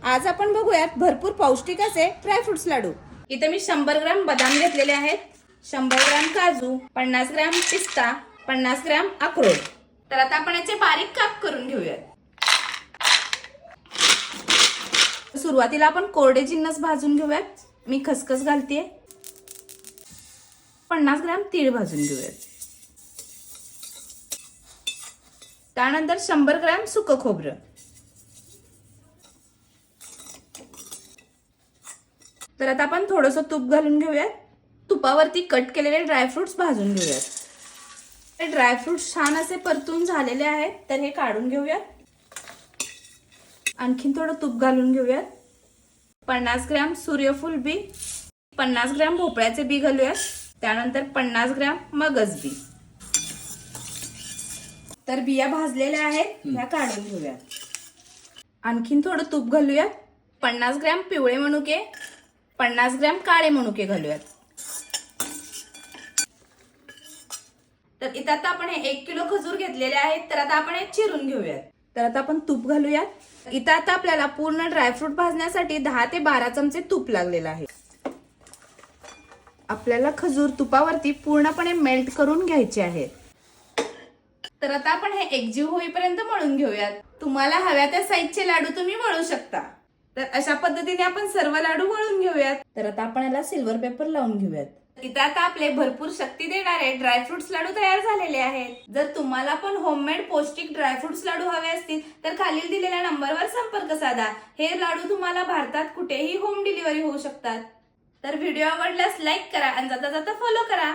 आज आपण बघूयात भरपूर पौष्टिक असे ड्रायफ्रुट्स लाडू। इथे मी 100 ग्राम बदाम घेतलेले आहेत, 100 ग्राम काजू, 50 ग्राम पिस्ता, 50 ग्राम अक्रोड। तर आता आपण याचे बारीक काप करून घेऊयात। सुरुवातीला आपण कोरडे जिन्नस भाजून घेऊयात। मी खसखस घालतेय, 50 ग्राम तीळ भाजून घेऊयात। त्यानंतर 100 ग्राम सुकं खोबरं, तर आता आपण थोडंसं तूप घालून घेऊयात। तुपावरती कट केलेले ड्रायफ्रुट्स भाजून घेऊयात। हे ड्रायफ्रुट्स छान असे परतून झालेले आहेत, तर हे काढून घेऊयात। आणखीन थोडं तूप घालून घेऊयात। 50 ग्राम सूर्यफूल बी, 50 ग्राम भोपळ्याचे बी घालूयात। त्यानंतर 50 ग्राम मगज बी, तर बिया भाजलेल्या आहेत, ह्या काढून घेऊयात। आणखीन थोडं तूप घालूयात। 50 ग्राम पिवळे मनुके, 50 ग्राम काळे मनुके घालूयात। तर इथं आता आपण हे 1 किलो खजूर घेतलेले आहेत, तर आता आपण हे चिरून घेऊयात। तर आता आपण तूप घालूयात। इथं आता आपल्याला पूर्ण ड्रायफ्रूट भाजण्यासाठी 10 ते 12 चमचे तूप लागलेलं आहे। आपल्याला खजूर तुपावरती पूर्णपणे मेल्ट करून घ्यायचे आहेत। तर आता आपण हे एकजीव होईपर्यंत मळून घेऊयात। तुम्हाला हव्या त्या साईजचे लाडू तुम्ही मळू शकता। तर अशा पद्धतीने आपण सर्व लाडू मळून घेऊयात। तर आता आपण याला सिल्वर पेपर लावून घेऊयात। इथं आता आपले भरपूर शक्ती देणारे ड्रायफ्रुट्स लाडू तयार झालेले आहेत। जर तुम्हाला पण होममेड पौष्टिक ड्रायफ्रुट्स लाडू हवे असतील तर खालील दिलेल्या नंबरवर संपर्क साधा। हे लाडू तुम्हाला भारतात कुठेही होम डिलिव्हरी होऊ शकतात। तर व्हिडिओ आवडल्यास लाईक करा आणि जाता जाता फॉलो करा।